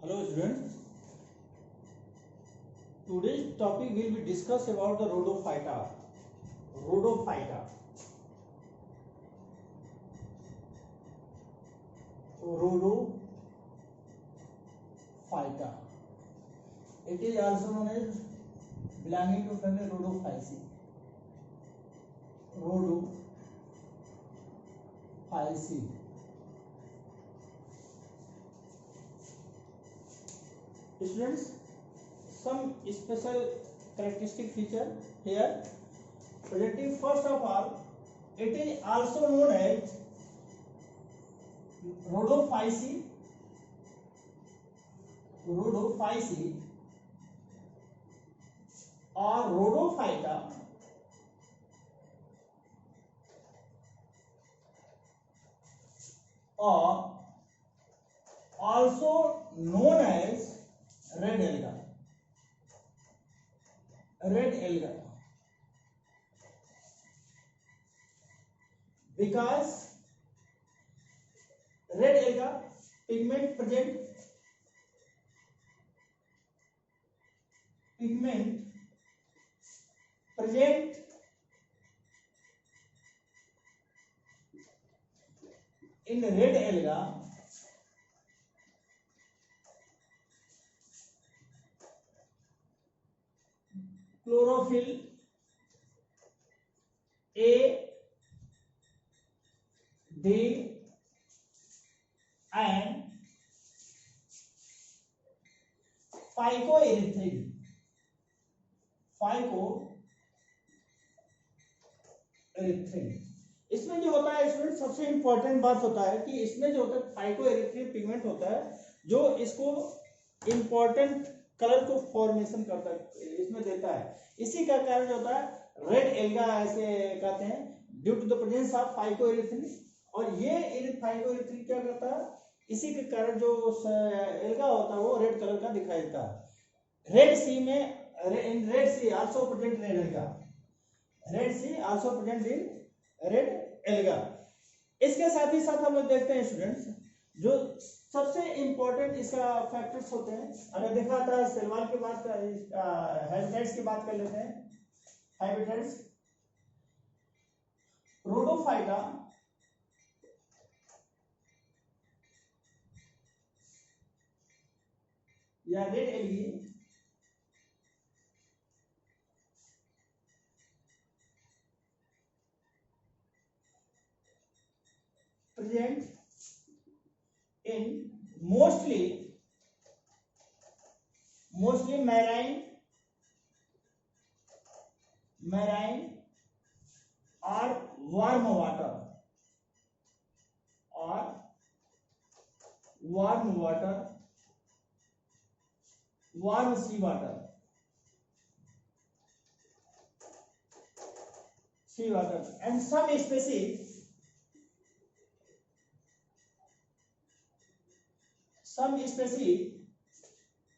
Hello students, today's topic will be discussed about the rhodophyta. Rhodophyta. Rhodophyta. It is also known as belonging to family Rhodophyceae. Rhodophyceae. Students, some special characteristic feature here presenting. First of all, it is also known as Rhodophyceae or Rhodophyta, or also known as red alga, because red alga pigment present in red alga chlorophyll A, D and phycoerythrin. इसमें जो होता है student, सबसे important बात होता है कि इसमें जो होता है फाइकोएरिथ्रिन पिगमेंट होता है जो इसको इंपॉर्टेंट कलर को फॉर्मेशन करता है, इसमें देता है। इसी का कारण जो होता है रेड एल्गा ऐसे कहते हैं, due to the presence of phycoerythrin. और ये फाइकोएरिथ्रिन क्या करता है, इसी के कारण जो एल्गा होता है वो रेड कलर का दिखाई देता है। रेड सी में red sea also present red alga, red sea also present in red alga. इसके साथ ही साथ हम लोग देखते हैं स्टूडेंट्स, जो सबसे इंपॉर्टेंट इसका फैक्टर्स होते हैं। अगर देखा था सेलवाल की बात, हैबिटेट्स की बात कर लेते हैं। हैबिटेट्स रोडोफाइटा या red algae present in mostly marine or warm water warm sea water and some species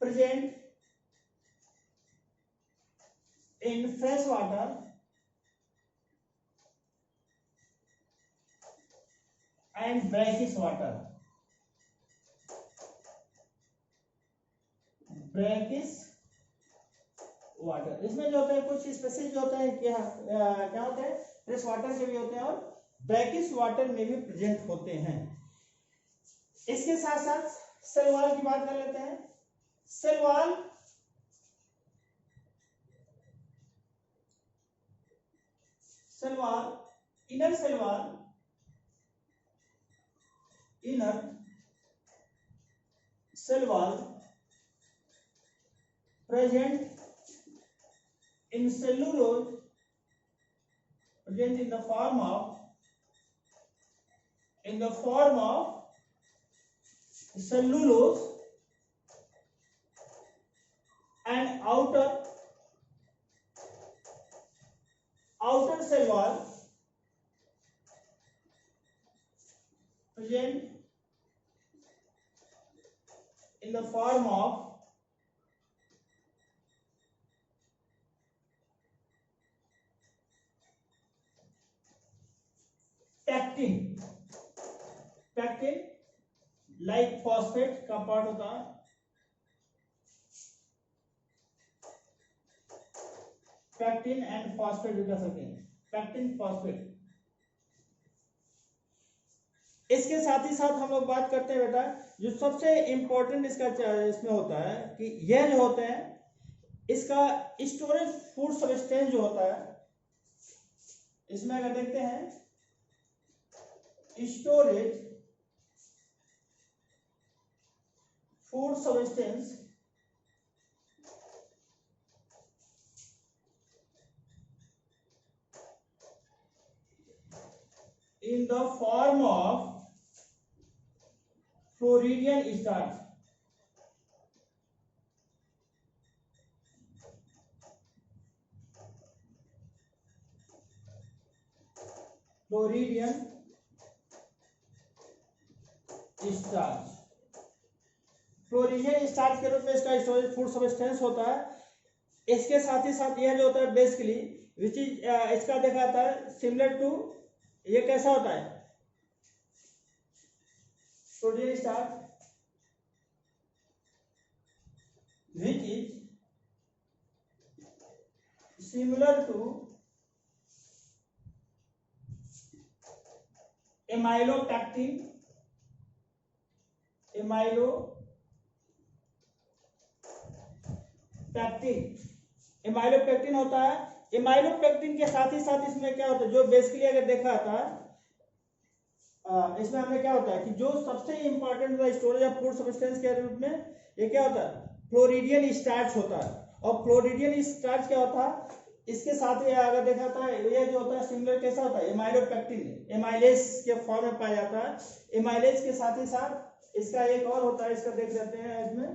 present in fresh water and brackish water इसमें जो होता है कुछ स्पेसीज जो होता है क्या होता है, फ्रेश वाटर से भी होते हैं और ब्रैकिश वाटर में भी प्रेजेंट होते हैं। इसके साथ साथ सेलवाल की बात कर लेते हैं। Cell wall inner cell wall present in cellulose, present in the form of cellulose, and outer cell wall present in the form of pectin like phosphate का पार्ट होता है, पैक्टिन एंड फॉस्फेट भी कह सकते हैं, पैक्टिन फॉस्फेट। इसके साथ ही साथ हम लोग बात करते हैं बेटा, जो सबसे इंपॉर्टेंट इसका इसमें होता है कि यह जो होते हैं इसका स्टोरेज फूड सब्सटेंस जो होता है, इसमें अगर देखते हैं storage food substance in the form of Floridian starch. Floridian starch, floridean starch के रूप में इसका स्टोरेज फूड सब्सटेंस होता है। इसके साथ ही साथ यह जो होता है बेसिकली विच इज इसका देखा था सिमिलर टू, ये कैसा होता है floridean starch which is similar to amylopectin, amylopectin होता है। एमाइलोपैक्टिन के साथ ही साथ इसमें क्या होता है, जो बेसिकली अगर देखा था इसमें हमें क्या होता है कि जो सबसे important storage of food substance के रूप में ये क्या होता है फ्लोरिडियन स्टार्च होता है। और फ्लोरिडियन स्टार्च क्या होता है, इसके साथ ही अगर देखा था ये जो होता है सिमिलर कैसा होता है एमाइलोपैक्टिन, एमाइलेज के फॉर्म में पाया जाता है। एमाइलेज के साथ ही साथ इसका एक और होता है, इसका देख लेते हैं इसमें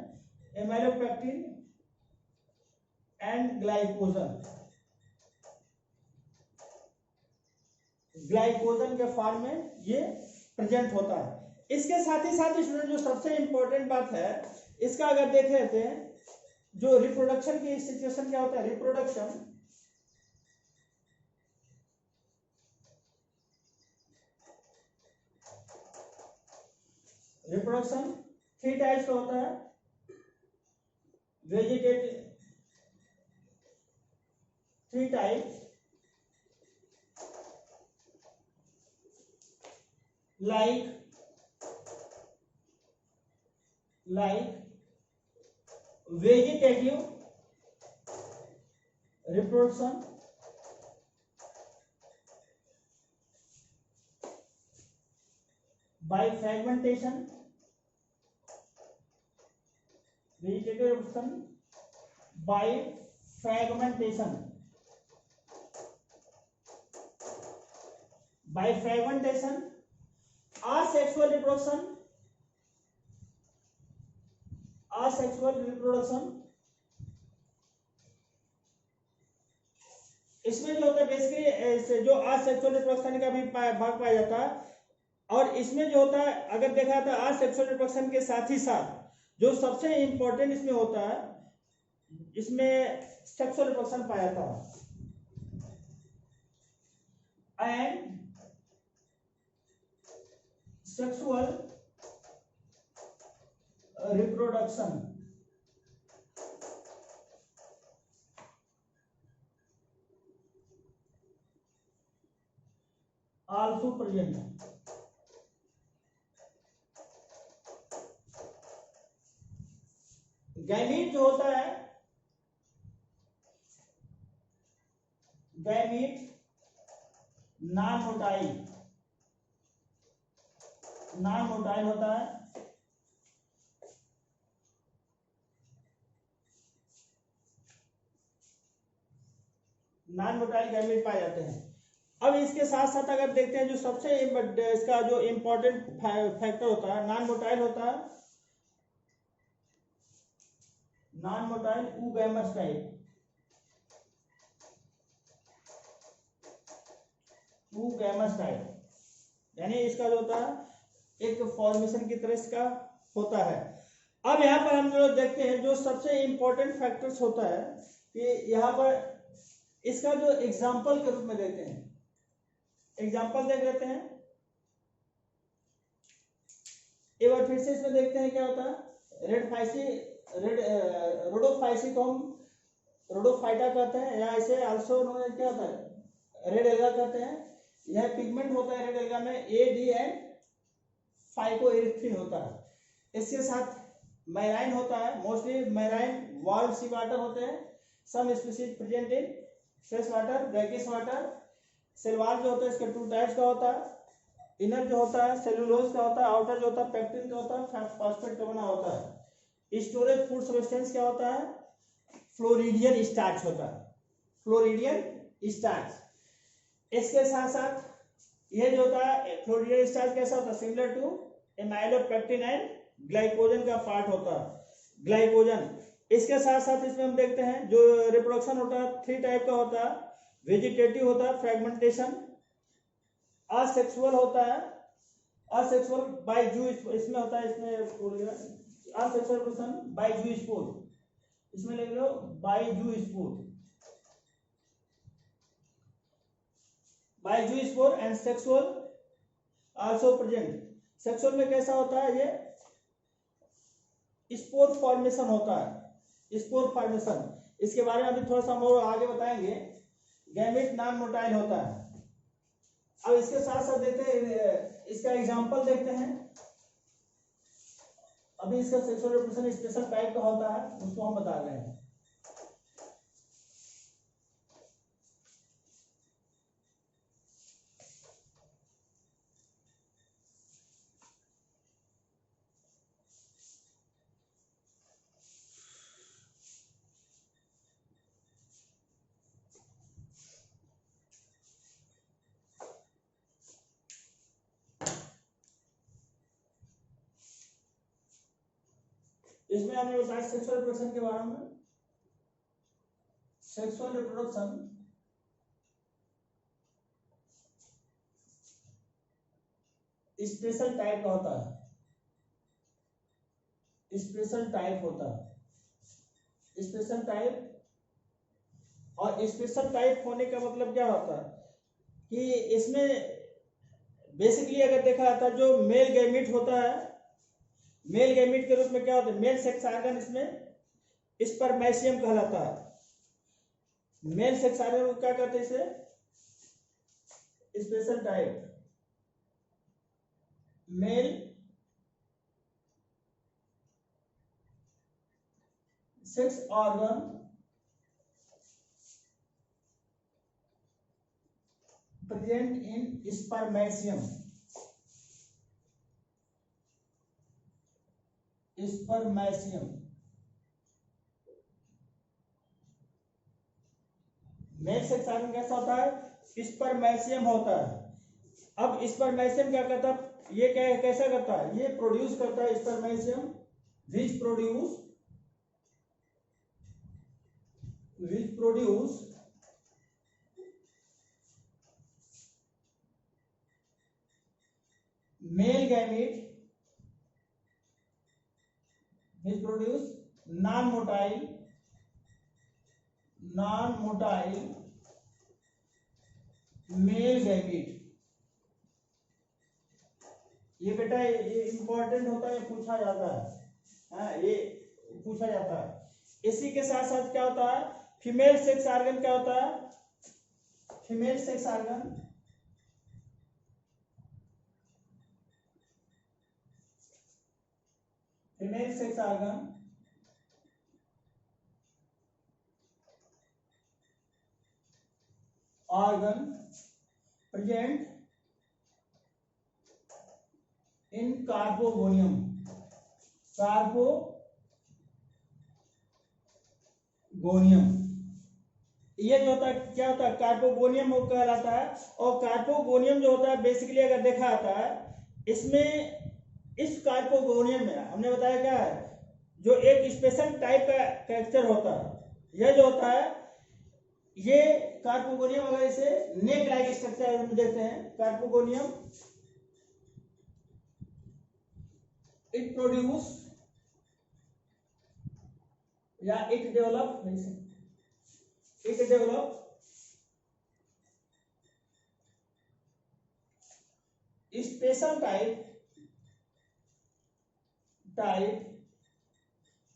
एमाइलोपैक्टिन एंड ग्लाइकोजन, ग्लाइकोजन के फॉर्म में ये प्रेजेंट होता है। इसके साथ ही साथ स्टूडेंट जो सबसे इंपॉर्टेंट बात है इसका अगर देख लेते हैं, जो रिप्रोडक्शन की सिचुएशन क्या होता है, रिप्रोडक्शन 3 टाइप्स का होता है, vegetative 3 types like vegetative reproduction, by fragmentation, vegetative reproduction by fragmentation, asexual reproduction, इसमें जो होता है बेसिकली जो असेक्सुअल रिप्रोडक्शन का भी भाग पाया जाता है। और इसमें जो होता है अगर देखा था असेक्सुअल रिप्रोडक्शन के साथ ही साथ जो सबसे इंपॉर्टेंट इसमें होता है, इसमें सेक्सुअल रिप्रोडक्शन पाया जाता है and sexual reproduction also present. Gamete जो होता है, गैमीट नॉन मोटाइल होता है। नॉन मोटाइल गैमीट पाए जाते हैं। अब इसके साथ साथ अगर देखते हैं जो सबसे इसका जो इंपॉर्टेंट फैक्टर होता है नॉन मोटाइल होता है, नॉन मोटाइल ऊगैमस टाइप, यानी इसका जो होता है एक फॉर्मेशन की तरह इसका होता है। अब यहाँ पर हम लोग देखते हैं जो सबसे इंपॉर्टेंट फैक्टर्स होता है कि यहाँ पर इसका जो एग्जाम्पल के रूप में देखते हैं, एग्जाम्पल देख लेते हैं एक बार फिर से। इसमें देखते हैं क्या होता है रोडोफाइसी को हम रोडोफाइटा कहते हैं, या इसे आल्सो नोन एज क्या होता है, रेड एल्गा कहते हैं। यह पिगमेंट होता है रेड एल्गा में ए डी एंड फाइकोएरिथ्रिन होता है। इसके साथ मैराइन होता है, mostly marine warm sea water होते हैं। Some species present in fresh water, brackish water. Cell wall जो होता है इसके 2 टाइप्स का होता है। इनर जो होता है सेलुलोज का होता है, आउटर जो होता है पेक्टिन का होता है, फॉस्फेट का बना होता है। स्टोरेज फूड सब्सटेंस क्या होता है, फ्लोरिडियन स्टार्च होता है, फ्लोरिडियन स्टार्च। इसके साथ साथ ये जो होता है फ्लोरिडियन स्टार्च कैसा होता है, similar to amylopectin and glycogen का पार्ट होता है, ग्लाइकोजन। इसके साथ साथ इसमें हम देखते हैं जो रिप्रोडक्शन होता है 3 टाइप का होता है। वेजिटेटिव होता है, फ्रेगमेंटेशन। असेक्सुअल होता है, असेक्सुअल बाय जू, इसमें होता है, इसमें असेक्सुअल पर्सन बाय जू स्पोर, इसमें लिख लो बाय जू स्पोर, बाय जू spore. And sexual also present. Sexual में कैसा होता है, ये स्पोर फॉर्मेशन होता है, स्पोर फॉर्मेशन। इसके बारे में अभी थोड़ा सा हम और आगे बताएंगे। गैमेट नॉन मोटाइल होता है। अब इसके साथ साथ देखते हैं, इसका एग्जांपल देखते हैं। अभी इसका सेक्सुअल रिप्रोडक्शन स्पेशल टाइप का होता है, उसको हम बता रहे हैं। इसमें हमने बताया सेक्सुअल रिप्रोडक्शन के बारे में। सेक्सुअल रिप्रोडक्शन स्पेशल टाइप का होता है, स्पेशल टाइप होता है, स्पेशल टाइप। और स्पेशल टाइप होने का मतलब क्या होता है कि इसमें बेसिकली अगर देखा जाता है जो मेल गैमीट होता है, मेल गैमीट के रूप में क्या होता है, मेल सेक्स ऑर्गन इसमें स्पर्मेशियम कहलाता है। मेल सेक्स ऑर्गन को क्या कहते हैं, इसे special type male sex organ present in spermatium, spermatium. Male sex organ कैसा होता है, स्पर्मेशियम होता है। अब स्पर्मेशियम क्या करता है, ये क्या कैसा करता है, ये प्रोड्यूस करता है spermatium, which produce male gamete, which produce non-motile male gamete. ये बेटा ये इंपॉर्टेंट होता है, पूछा जाता है, हाँ ये पूछा जाता है। इसी के साथ साथ क्या होता है, फीमेल सेक्स ऑर्गन क्या होता है, female sex organ organ present in carbogonium, ये जो होता है क्या होता है, कार्पोगोनियम कहलाता है। और कार्पोगोनियम जो होता है बेसिकली अगर देखा जाता है, इसमें इस कार्पोगोनियम में हमने बताया क्या है, जो एक स्पेशल टाइप का कैरेक्टर होता है, यह जो होता है ये कार्पोगोनियम, अगर इसे नेक लाइक स्ट्रक्चर हम देखते हैं, कार्पोगोनियम इट प्रोड्यूस या it develop special type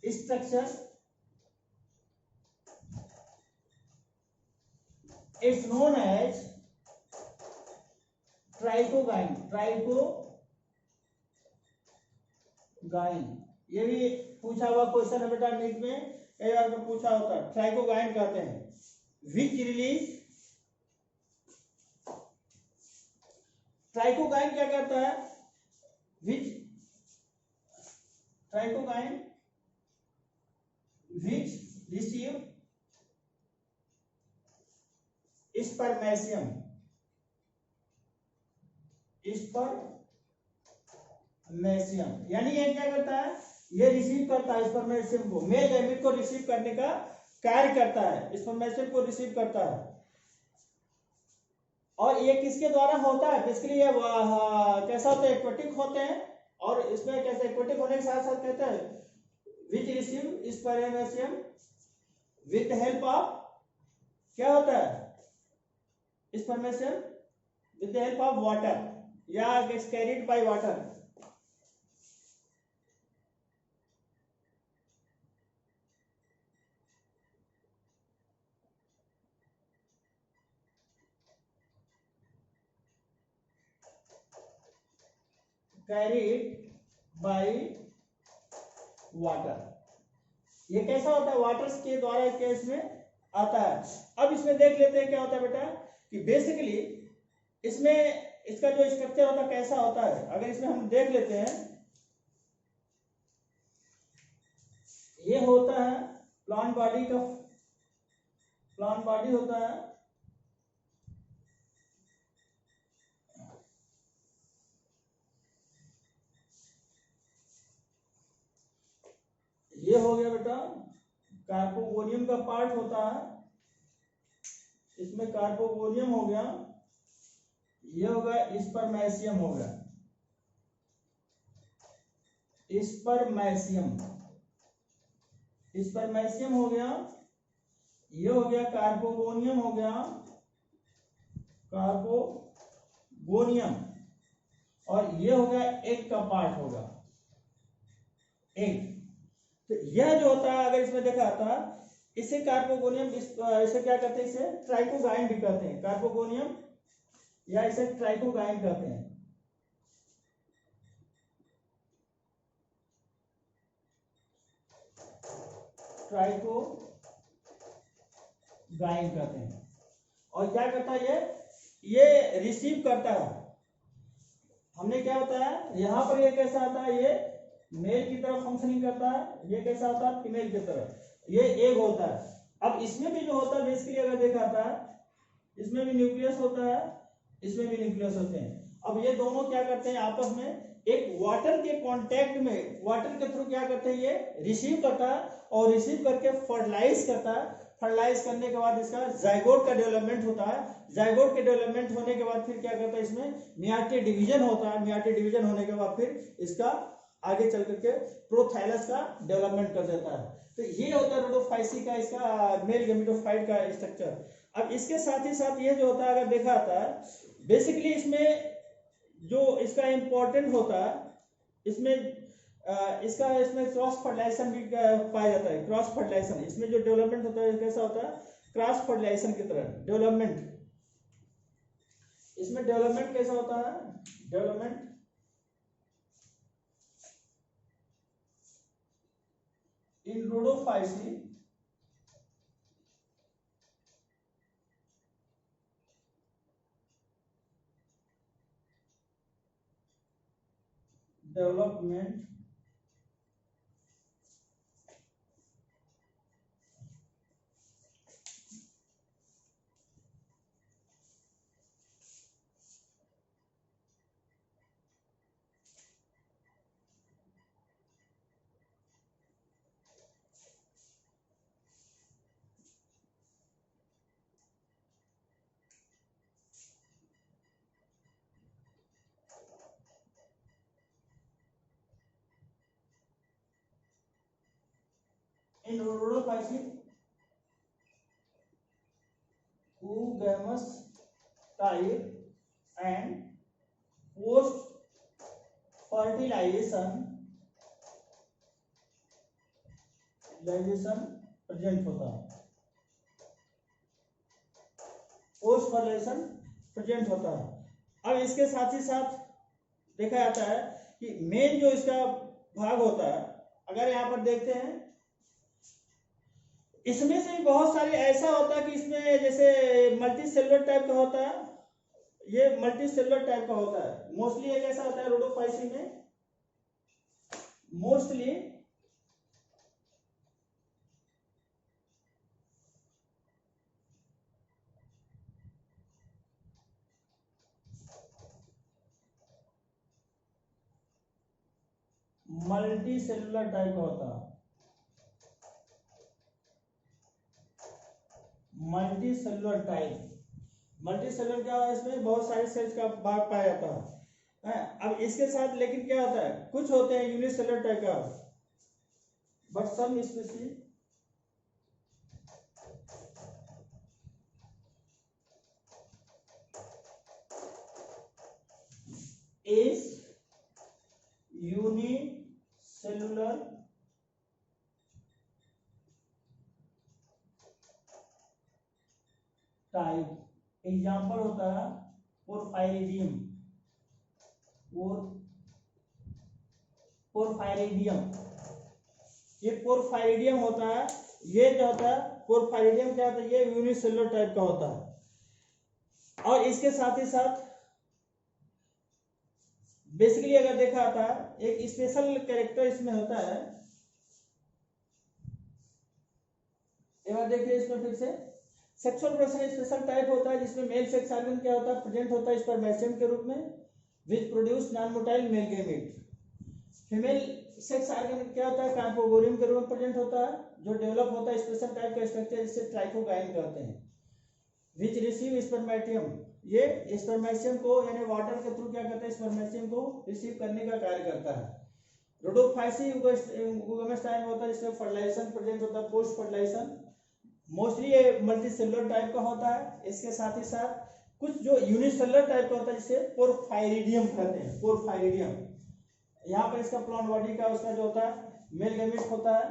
structure it's known as trichogyne. Trichogyne ये भी पूछा हुआ क्वेश्चन है बेटा, नीट में कई बार में पूछा होता है। ट्राइकोगाइन कहते हैं विच रिलीज। ट्राइकोगाइन क्या करता है? विच ट्राइकोगाइन विच रिसीव स्पर्मेशियम। स्पर्मेशियम यानी ये क्या करता है? ये रिसीव करता है स्पर्मेशियम को, मेल गैमेट को रिसीव करने का कार्य करता है, स्पर्मेशियम को रिसीव करता है। और ये किसके द्वारा होता है? बेसिकली ये कैसा होता है? एक्वेटिक होते हैं। और इसमें कैसे एक्वेटिक होने के साथ साथ कहते हैं which receive spermatium with help of, क्या होता है? Spermatium with the help of water या gets carried by water। carried by water। ये कैसा होता है? वाटर्स के द्वारा केस में आता है। अब इसमें देख लेते हैं क्या होता है बेटा, कि बेसिकली इसमें इसका जो स्ट्रक्चर होता है कैसा होता है। अगर इसमें हम देख लेते हैं, ये होता है प्लांट बॉडी का, प्लांट बॉडी होता है। ये हो गया बेटा कार्पोगोनियम का पार्ट होता है, इसमें कार्पोगोनियम हो गया। ये हो गया स्पर्मेशियम, हो गया स्पर्मेशियम, स्पर्मेशियम हो गया। ये हो गया कार्पोगोनियम, हो गया कार्पोगोनियम। और ये हो गया एग का पार्ट होगा, एग। तो यह जो होता है अगर इसमें देखा था, इसे कार्पोगोनियम, इसे क्या कहते हैं? इसे ट्राइकोगाइन भी कहते हैं, कार्पोगोनियम या इसे ट्राइकोगाइन कहते हैं। ट्राइकोगाइन कहते हैं। और क्या करता है? ये रिसीव करता है। हमने क्या होता है यहां पर, ये कैसा आता है? ये मेल की तरफ फंक्शनिंग करता है। ये कैसा होता है? फीमेल की तरफ। ये एग होता है। अब इसमें भी जो होता है बेसिकली अगर देखा था, इसमें भी न्यूक्लियस होता है, इसमें भी न्यूक्लियस होते हैं। अब ये दोनों क्या करते हैं? आपस में एक वाटर के कांटेक्ट में, वाटर के थ्रू क्या करते हैं? ये रिसीव करता है और रिसीव करके फर्टिलाइज करता है। फर्टिलाइज करने के बाद इसका जाइगोट का डेवलपमेंट होता है। जाइगोट के डेवलपमेंट होने के बाद फिर क्या करता है? इसमें मियाटी डिवीजन होता है। मियाटी डिवीजन होने के बाद फिर इसका आगे चल करके प्रोथाइलस का डेवलपमेंट कर देता है। तो ये होता है रोडोफाइसी का, इसका मेल गेमेटोफाइट का स्ट्रक्चर। अब इसके साथ ही साथ ये जो होता है अगर देखा था, बेसिकली इसमें जो इसका इंपॉर्टेंट होता है, इसमें इसमें क्रॉस फर्टिलाइजेशन भी पाया जाता है। क्रॉस फर्टिलाइजेशन, इसमें जो डेवलपमेंट होता है कैसा होता है? क्रॉस फर्टिलाइजेशन की तरह डेवलपमेंट। इसमें डेवलपमेंट कैसा होता है? Development in Rhodophyceae development in Rhodophyceae oogamous type and post fertilization present होता है। पोस्ट फॉर्मुलेशन प्रेजेंट होता है। अब इसके साथ ही साथ देखा जाता है कि मेन जो इसका भाग होता है, अगर यहाँ पर देखते हैं इसमें से बहुत सारे ऐसा होता है कि इसमें जैसे मल्टी सेलुलर टाइप का होता है, ये मल्टी सेलुलर टाइप का होता है। मोस्टली ये कैसा होता है रोडोफाइसी में, मोस्टली मल्टी सेलुलर टाइप का होता है। Multi cellular type, multi cellular क्या है, इसमें बहुत सारे सेल्स का भाग पाया जाता है। अब इसके साथ लेकिन क्या होता है, कुछ होते हैं यूनिसेलुलर टाइप का, but some species is unicellular type. Example होता है पोरफायरिडियम, पोरफायरिडियम, ये पोरफायरिडियम होता है। ये जो होता है पोरफायरिडियम क्या होता है, ये यूनिसेलुलर टाइप का होता है। और इसके साथ ही साथ बेसिकली अगर देखा जाता है एक स्पेशल कैरेक्टर इसमें होता है, एक बार देखिए इसमें फिर से, सेक्सुअल प्रोडक्शन स्पेशल टाइप होता है जिसमें मेल सेक्स ऑर्गन क्या होता है, प्रेजेंट होता है स्पर्मेशियम के रूप में, which produce non motile male gamete. Female sex organ क्या होता है, कार्पोगोरियम के रूप में प्रेजेंट होता है, जो डेवलप होता है स्पेशल टाइप का स्ट्रक्चर जिसे ट्राइकोगाइन कहते हैं। विच रिसीव स्पर्मेटियम, ये स्पर्मेशियम को यानी वाटर के थ्रू क्या करता है, स्पर्मेशियम को रिसीव करने का कार्य करता है। रोडोफाइसी उगमस टाइम होता है जिसमें फर्टिलाइजेशन प्रेजेंट होता है, पोस्ट फर्टिलाइजेशन। मोस्टली ये मल्टी सेलुलर टाइप का होता है। इसके साथ ही साथ कुछ जो यूनिसेलुलर टाइप का होता है जिसे पोरफायरिडियम कहते हैं, पोरफायरिडियम। यहाँ पर इसका प्लांट बॉडी का उसका जो होता है मेल गैमेट होता है,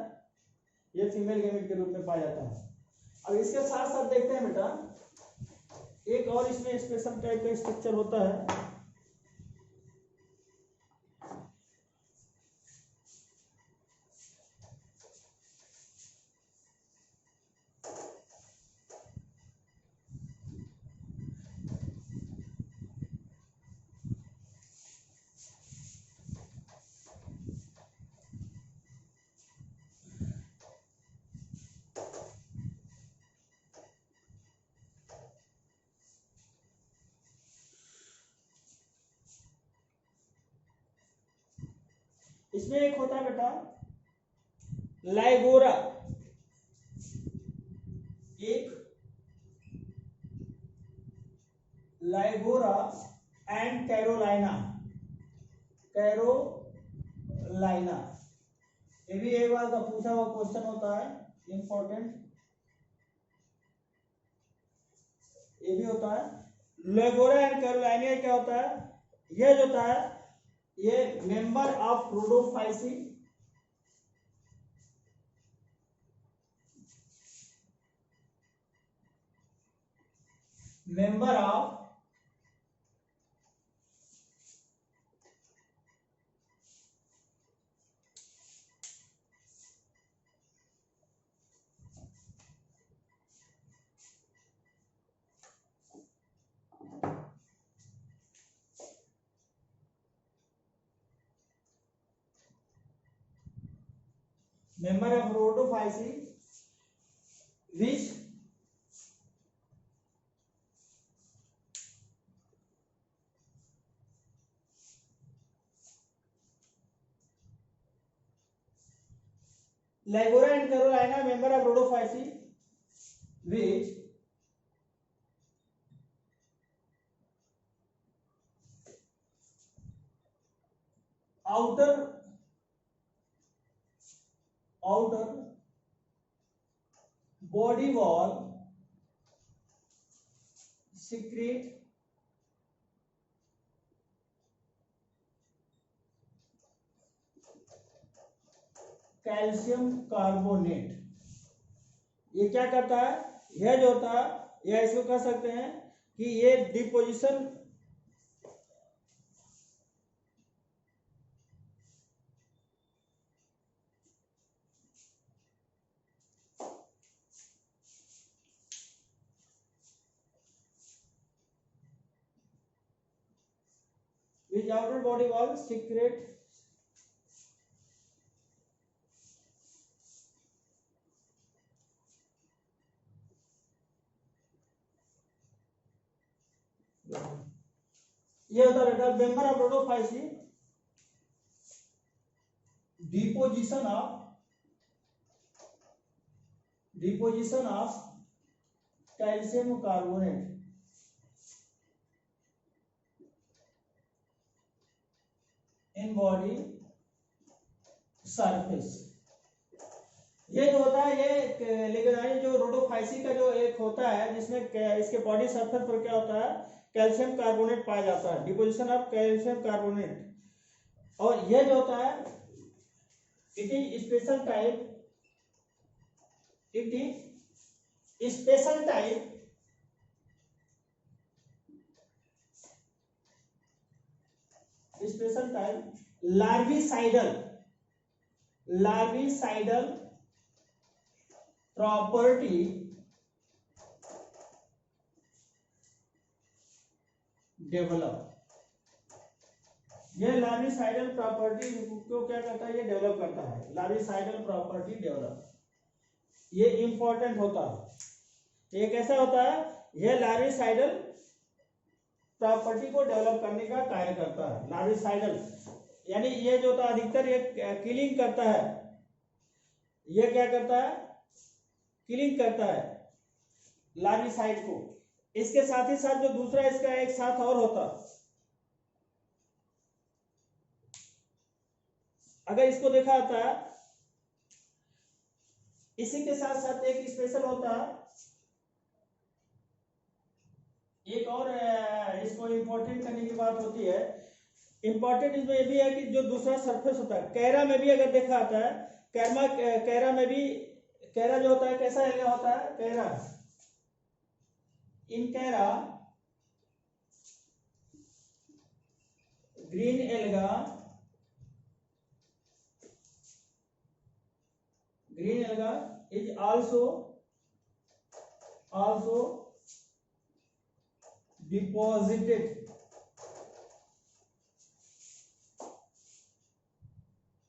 ये फीमेल गैमेट के रूप में पाया जाता है। अब इसके साथ साथ देखते हैं बेटा एक और इसमें स्पेशल टाइप का स्ट्रक्चर होता है, इसमें एक होता है बेटा लाइगोरा, एक लाइगोरा एंड कैरोलाइना, कैरोलाइना। ये भी एक बार का पूछा हुआ क्वेश्चन होता है, इंपॉर्टेंट ये भी होता है। लाइगोरा एंड कैरोलाइना क्या होता है, यह जो होता है ये member of Rhodophyceae, member of Rhodophyceae which Lagora and Carolina member of Rhodophyceae which outer body wall secrete calcium carbonate. ये क्या करता है, यह जो होता है यह इसको कह सकते हैं कि ये deposition which outer body wall secrete ये होता बेटा member of Rhodophyceae deposition of calcium carbonate in body surface. ये जो होता है ये लिग्नाइन जो रोडोफाइसी का जो एक होता है जिसमें इसके बॉडी सरफेस पर क्या होता है कैल्शियम कार्बोनेट पाया जाता है, डिपोजिशन ऑफ कैल्शियम कार्बोनेट। और यह जो होता है it is special type larvicidal property develop. यह लार्विसाइडल प्रॉपर्टी को क्या करता है, ये डेवलप करता है, लार्विसाइडल प्रॉपर्टी डेवलप। ये इंपॉर्टेंट होता है। ये कैसा होता है, यह लार्विसाइडल प्रॉपर्टी को डेवलप करने का कार्य करता है। लार्विसाइडल यानी ये जो होता है अधिकतर ये किलिंग करता है, ये क्या करता है किलिंग करता है लार्विसाइड को। इसके साथ ही साथ जो दूसरा इसका एक साथ और होता, अगर इसको देखा जाता है इसी के साथ साथ एक स्पेशल होता एक और इसको इंपॉर्टेंट करने की बात होती है। इंपॉर्टेंट इसमें ये भी है कि जो दूसरा सरफेस होता है कैरा में भी अगर देखा जाता है, कैरा में भी कैरा जो होता है कैसा एल्गा होता है, Chara in Chara green alga is also deposited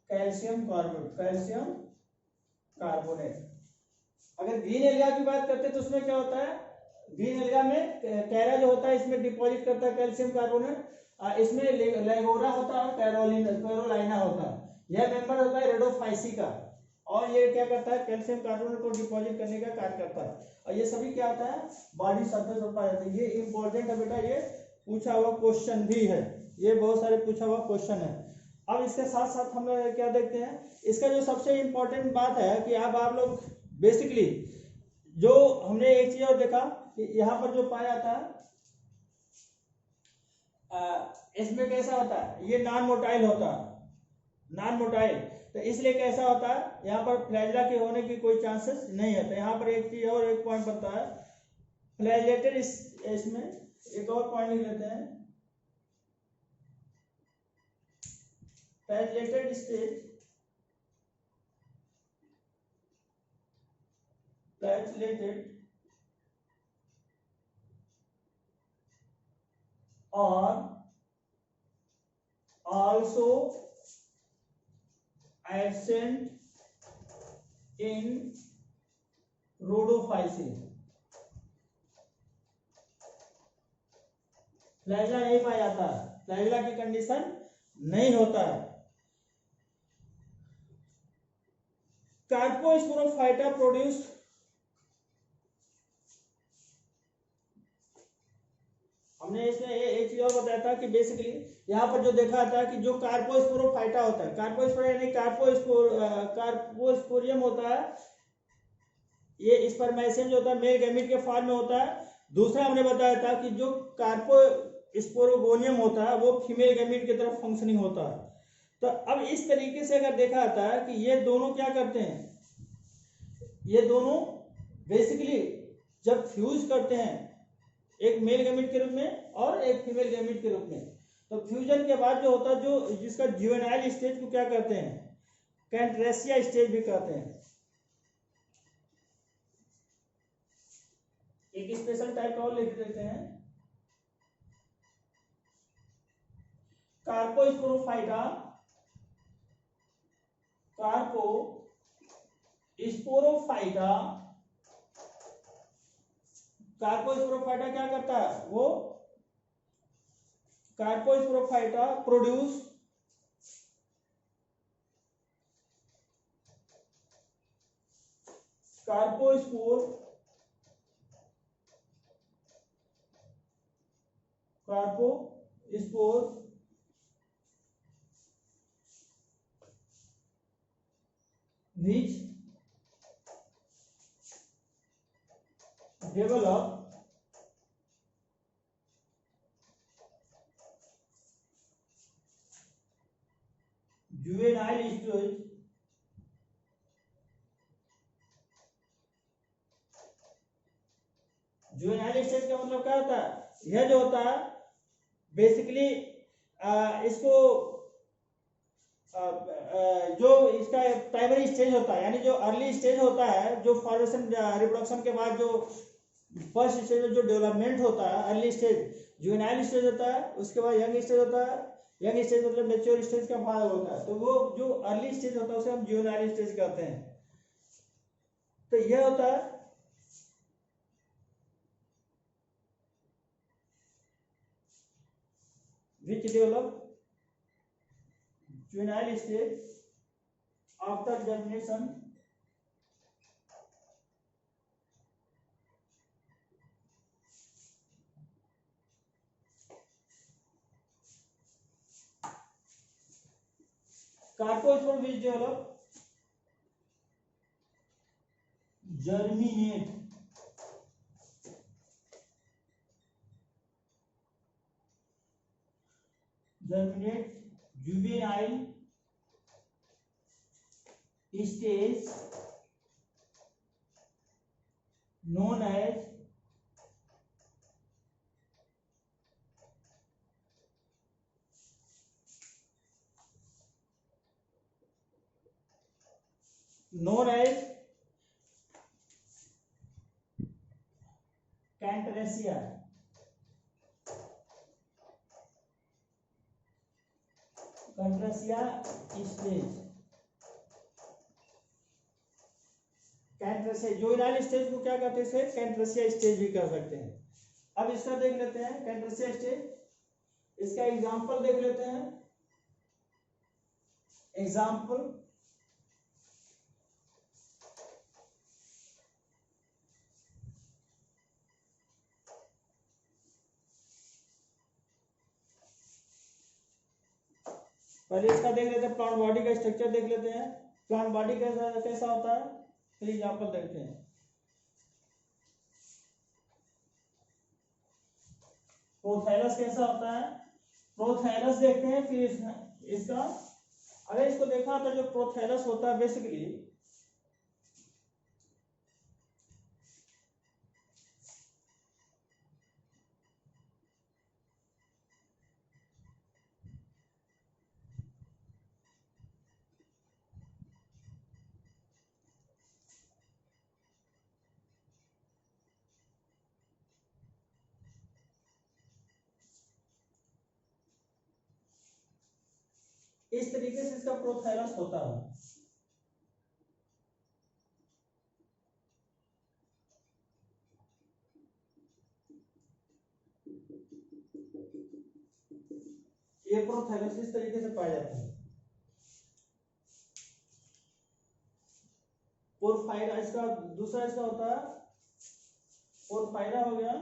calcium carbonate. अगर ग्रीन एल्गा की बात करते हैं तो उसमें क्या होता है, ग्रीन एल्गा में कैरा जो होता है इसमें डिपॉजिट करता है कैल्शियम कार्बोनेट, इसमें लेगोरा होता है, कैरोलाइना होता है। यह मेंबर होता है रेडोफाइसी का और ये क्या करता है कैल्शियम कार्बोनेट को डिपॉजिट करने का कार्य करता है। और ये सभी क्या होता है बॉडी सरफेस पर पाया जाता है। ये इंपॉर्टेंट है बेटा, ये पूछा हुआ क्वेश्चन भी है, ये बहुत सारे पूछा हुआ क्वेश्चन है। अब इसके साथ साथ हम क्या देखते हैं, इसका जो सबसे इंपॉर्टेंट बात है कि अब आप लोग बेसिकली जो हमने एक चीज और देखा कि यहाँ पर जो पाया जाता है इसमें कैसा होता है, ये नॉन मोटाइल होता है, नॉन मोटाइल, तो इसलिए कैसा होता है यहाँ पर फ्लैजिला के होने की कोई चांसेस नहीं है। तो यहाँ पर एक चीज और एक पॉइंट बनता है फ्लैजिलेटेड, इसमें एक और पॉइंट लिख लेते हैं, फ्लैजिलेटेड स्टेज, फ्लैजिलेटेड और also absent in rhodophysin। Flagella नहीं पाया जाता है, फ्लैजिला की कंडीशन नहीं होता है। कार्पोस्पोरोफाइटा प्रोड्यूस, हमने इसमें एक चीज और बताया था कि बेसिकली यहाँ पर जो देखा जाता है कि जो कार्पोस्पोरोफाइटा होता है, कार्पोस्पोरा यानी कार्पोस्पोरियम होता है, ये स्पर्मेशियम जो होता है मेल गैमीट के फॉर्म में होता है। दूसरा हमने बताया था कि जो कार्पोस्पोरोगोनियम होता है वो फीमेल गैमीट की तरफ फंक्शनिंग होता है। तो अब इस तरीके से अगर देखा जाता है कि ये दोनों क्या करते हैं, ये दोनों बेसिकली जब फ्यूज करते हैं एक मेल गैमेट के रूप में और एक फीमेल गैमेट के रूप में। तो फ्यूजन के बाद जो होता है, जो जिसका जुवेनाइल स्टेज को क्या कहते हैं, कैंट्रेसिया स्टेज भी कहते हैं। एक स्पेशल टाइप और लिख देते हैं, कार्पोस्पोरोफाइटा, कार्पोस्पोरोफाइटा। कार्पोस्पोरोफाइटा क्या करता है, वो carposporophyte produce carpospore carpospore which develop juvenile stage juvenile stage का मतलब क्या होता है, यह जो होता है बेसिकली इसको जो इसका प्राइमरी स्टेज होता है, यानी जो अर्ली स्टेज होता है, जो फॉर्मेशन रिप्रोडक्शन के बाद जो फर्स्ट स्टेज में जो डेवलपमेंट होता है, अर्ली स्टेज जुवेनाइल स्टेज होता है। उसके बाद यंग स्टेज होता है, यंग स्टेज मतलब मेच्योर स्टेज का भाग होता है। तो वो जो अर्ली स्टेज होता है उसे हम जुवेनाइल स्टेज कहते हैं। तो यह होता है which develop juvenile stage after germination carpospore which develop germinate juvenile stage known as chantransia. Chantransia stage, chantransia juvenile stage को क्या कहते हैं, कैंट्रेसिया स्टेज भी कह सकते हैं। अब इसका देख लेते हैं कैंट्रेसिया स्टेज, इसका एग्जांपल देख लेते हैं। एग्जांपल पहले इसका देख लेते हैं, प्लांट बॉडी का स्ट्रक्चर देख लेते हैं, प्लांट बॉडी कैसा कैसा होता है, फिर एग्जांपल देखते हैं। प्रोथैलस कैसा होता है, प्रोथैलस देखते हैं, फिर इसका अगर इसको देखा तो जो प्रोथैलस होता है बेसिकली इस तरीके से इसका प्रोथैलस होता है। ये प्रोथैलस इस तरीके से पाया जाता है। पोरफायरा इसका दूसरा इसका होता है, पोरफायरा हो गया,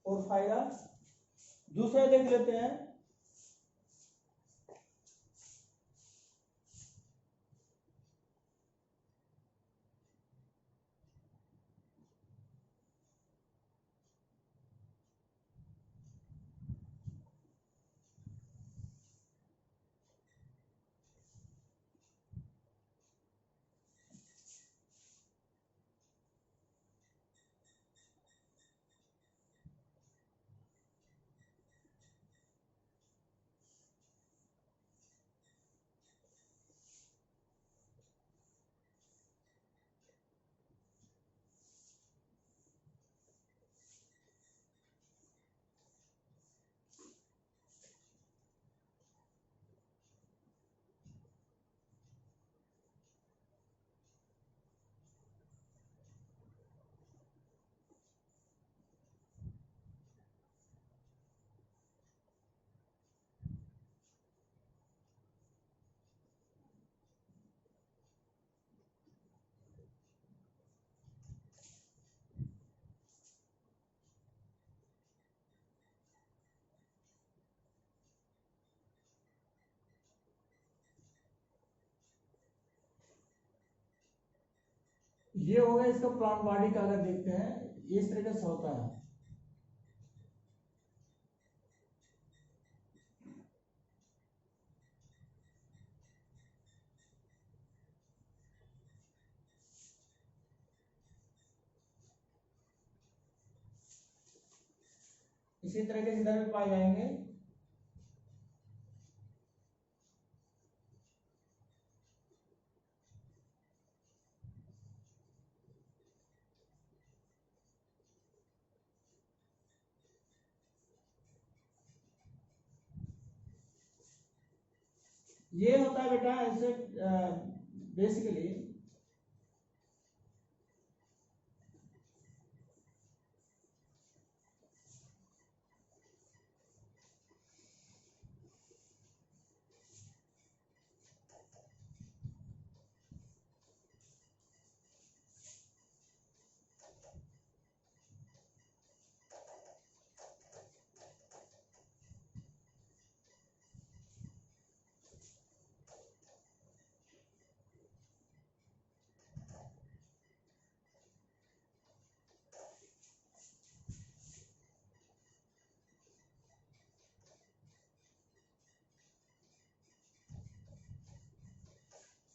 पोरफायरा। दूसरा देख लेते हैं ये हो गया इसका प्लांट बॉडी का, अगर देखते हैं इस तरीके से होता है। इसी तरह के इधर भी पाए जाएंगे। ये होता है बेटा ऐसे बेसिकली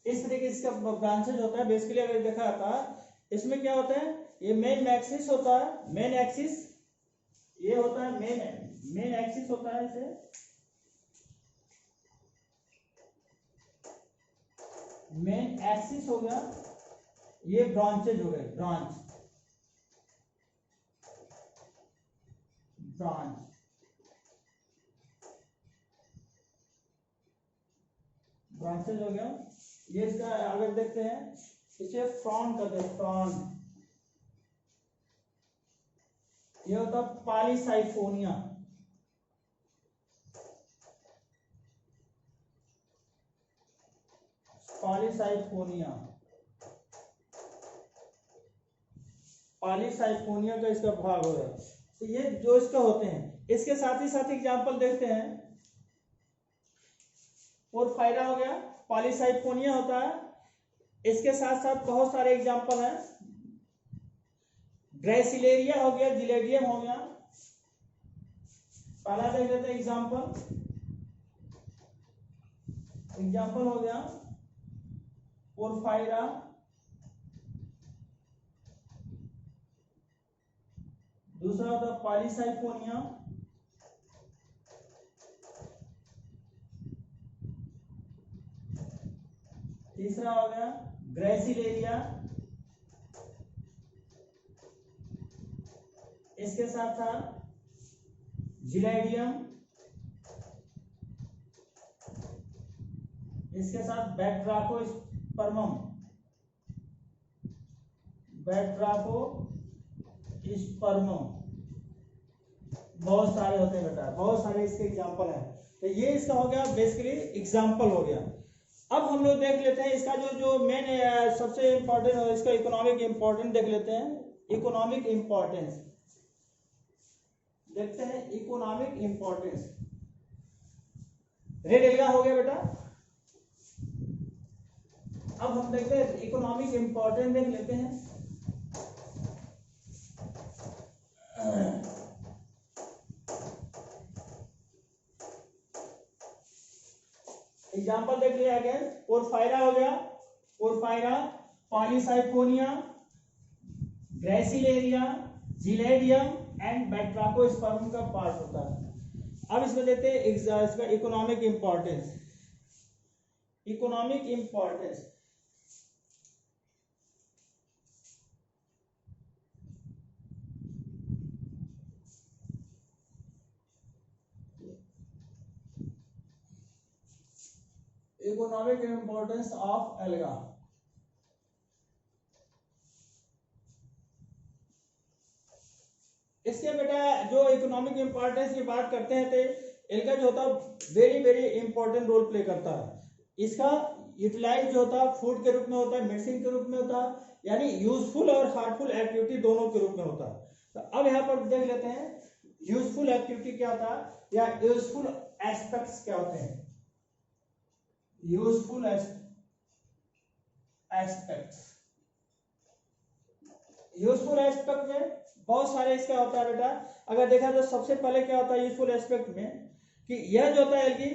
इस तरीके इसका ब्रांचेज होता है। बेसिकली अगर देखा था इसमें क्या होता है, ये मेन एक्सिस होता है, मेन एक्सिस ये होता है, मेन एक्सिस होता है इसे, मेन एक्सिस हो गया, ये ब्रांचेज हो गए, ब्रांच ब्रांचेज हो गया। ये इसका अगर देखते हैं इसे फ्रॉन करते हैं, फ्रॉन, ये होता है पॉलीसाइफोनिया, पॉलीसाइफोनिया, पॉलीसाइफोनिया का इसका भाग हो गया। तो ये जो इसका होते हैं, इसके साथ ही साथ एग्जांपल देखते हैं, पोरफायरा हो गया, पॉलीसाइफोनिया होता है, इसके साथ साथ बहुत सारे एग्जांपल हैं, ग्रेसिलेरिया हो गया, जिलेडियम हो गया। पहला देख लेते हैं एग्जांपल हो गया पोरफायरा, दूसरा होता है पॉलीसाइफोनिया, तीसरा हो गया ग्रेसिलेरिया, इसके साथ साथ जिलेडियम, इसके साथ बैट्राकोस्पर्मम, बहुत सारे होते हैं बेटा, बहुत सारे इसके एग्जांपल हैं। तो ये इसका हो गया बेसिकली एग्जांपल हो गया। अब हम लोग देख लेते हैं इसका जो मेन सबसे इंपॉर्टेंट है, इसका इकोनॉमिक इंपॉर्टेंस देख लेते हैं। इकोनॉमिक इंपॉर्टेंस देखते हैं, इकोनॉमिक इंपॉर्टेंस, रेड एल्गा हो गया बेटा। अब हम देखते हैं इकोनॉमिक इंपॉर्टेंस देख लेते हैं। एग्जाम्पल देख लिया गया, पोरफायरा हो गया, porphyra, polysiphonia, gracilaria, gelidium and batrachospermum का पार्ट होता है। अब इसमें देखते हैं इसका economic importance. Economic importance economic importance of alga. इसके बेटा जो इकोनॉमिक इंपॉर्टेंस की बात करते हैं तो एल्गा जो होता है very very important role play करता है। इसका यूटिलाइज जो होता है फूड के रूप में होता है, मेडिसिन के रूप में होता है, यानी यूजफुल और हार्मफुल एक्टिविटी दोनों के रूप में होता है। तो अब यहाँ पर देख लेते हैं यूजफुल एक्टिविटी क्या होता है या यूजफुल एस्पेक्ट्स क्या होते हैं। यूजफुल एस्पेक्ट्स यूजफुल एस्पेक्ट में बहुत सारे इसका होता है बेटा। अगर देखा तो सबसे पहले क्या होता है यूजफुल एस्पेक्ट में कि यह जो होता है एल्गी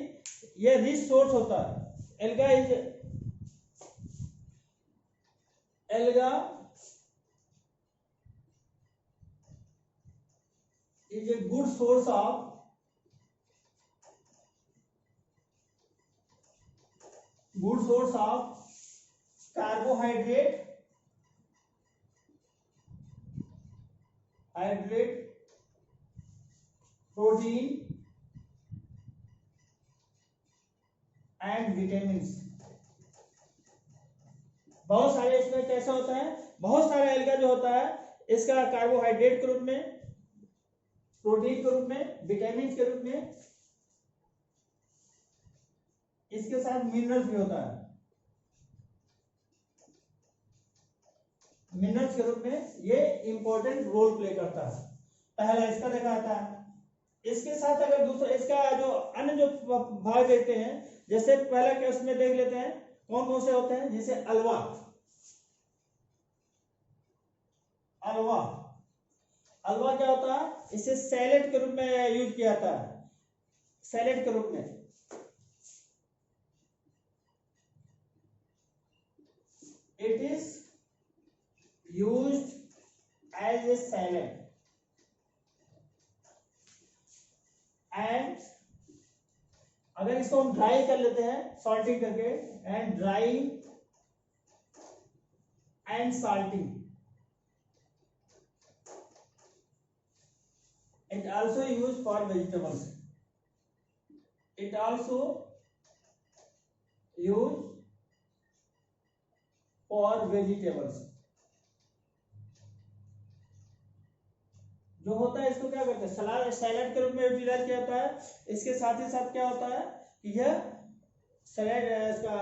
यह रिच सोर्स होता है। Alga is a good source of carbohydrate protein and vitamin. बहुत सारे इसमें कैसा होता है, बहुत सारे एल्गा जो होता है इसका कार्बोहाइड्रेट के रूप में, प्रोटीन के रूप में, विटामिन के रूप में, इसके साथ मिनरल्स भी होता है। मिनरल्स के रूप में ये इंपॉर्टेंट रोल प्ले करता है। पहला इसका देखा जाता है। इसके साथ अगर दूसरा इसका जो अन्य जो भाग देखते हैं, जैसे पहला क्या उसमें देख लेते हैं कौन कौन से होते हैं, जैसे अलवा। अलवा क्या होता है, इसे सैलेड के रूप में यूज किया जाता है, सैलेड के रूप में। It is used as a salad and अगर इसको हम ड्राई कर लेते हैं सॉल्टिंग करके, and drying and salting, it also used for vegetables. It also used for vegetables. जो होता है इसको क्या करते हैं, सलाद सैलेड के रूप में यूटिलाइज किया जाता है। इसके साथ ही साथ क्या होता है कि यह सैलेड इसका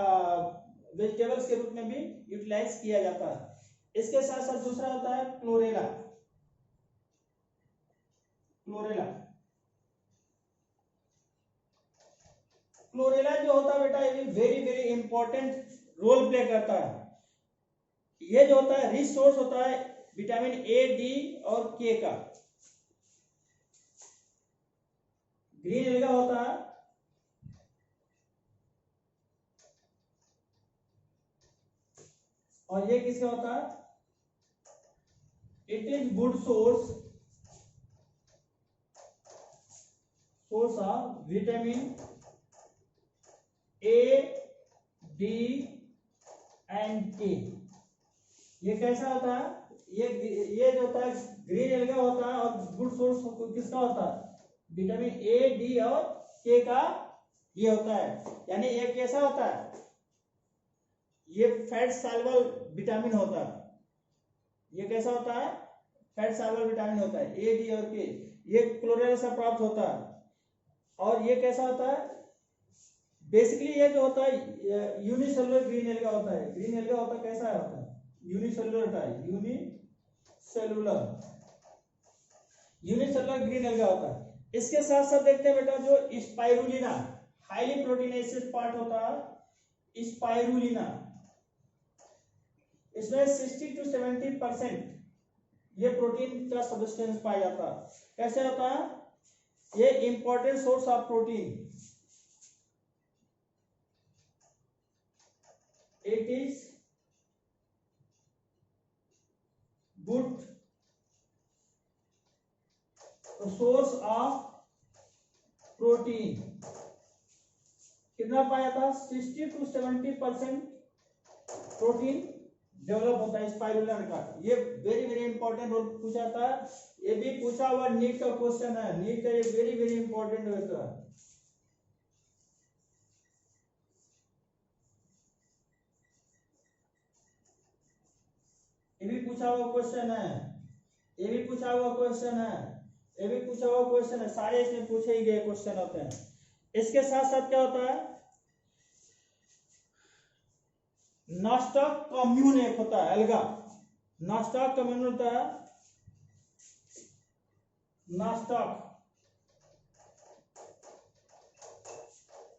वेजिटेबल्स के रूप में भी यूटिलाइज किया जाता है। इसके साथ साथ दूसरा होता है क्लोरेला। क्लोरेला जो होता है बेटा ये very very important role play करता है। ये जो होता है रिच सोर्स होता है विटामिन ए, डी और के का। ग्रीन एल्गा होता है, और ये किसका होता है, it is good source of vitamin A, D and के। ये कैसा होता है, ये जो होता है ग्रीन एल्गा होता है, और गुड सोर्स किसका होता है, विटामिन ए, डी और के का ये होता है। यानी ये कैसा होता है, ये फैट सॉल्युबल विटामिन होता है। ये कैसा होता है, फैट सॉल्युबल विटामिन होता है, ए, डी और के। ये क्लोरेला से प्राप्त होता है। और ये कैसा होता है, बेसिकली ये जो होता है यूनिसेलुलर ग्रीन एल्गा होता है। ग्रीन एल्गा होता है कैसा होता है, unicellular type, unicellular green alga होता है। इसके साथ साथ देखते हैं बेटा जो स्पाइरुलिना, हाईली प्रोटीनेसिस पार्ट होता है स्पाइरुलिना। इसमें 60 to 70% ये प्रोटीन का सब्सटेंस पाया जाता है। कैसे होता है, ये important source of protein. It is good source of protein. कितना पाया था, 60 to 70% प्रोटीन डेवलप होता है स्पाइरुलिना का। ये वेरी वेरी इंपॉर्टेंट रोल पूछा था, ये भी पूछा हुआ नीट का क्वेश्चन है। नीट का ये वेरी वेरी इंपॉर्टेंट होता है। ये भी पूछा हुआ क्वेश्चन है, ये भी पूछा हुआ क्वेश्चन है, ये भी पूछा हुआ क्वेश्चन है। सारे इसमें पूछे ही गए क्वेश्चन होते हैं। इसके साथ साथ क्या होता है, नॉस्टॉक कम्यून एक होता है एल्गा। नॉस्टॉक कम्यून होता है,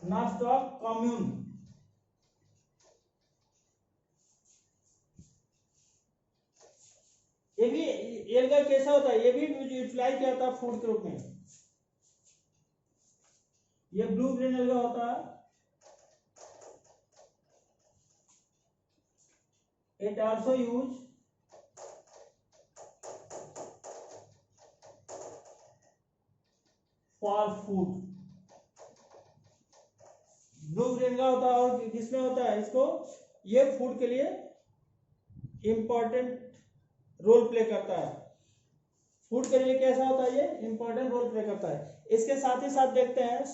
नॉस्टॉक कम्यून। ये भी एल्गा कैसा होता है, ये भी यूटिलाइज किया जाता है फूड के रूप में। ये ब्लू ग्रीन एल्गा होता है, it also use for food. Blue green का होता है और किसमें होता है, इसको ये फूड के लिए इंपॉर्टेंट रोल प्ले करता है। फूड के लिए कैसा होता है, ये इंपॉर्टेंट रोल प्ले करता है। इसके साथ ही साथ देखते हैं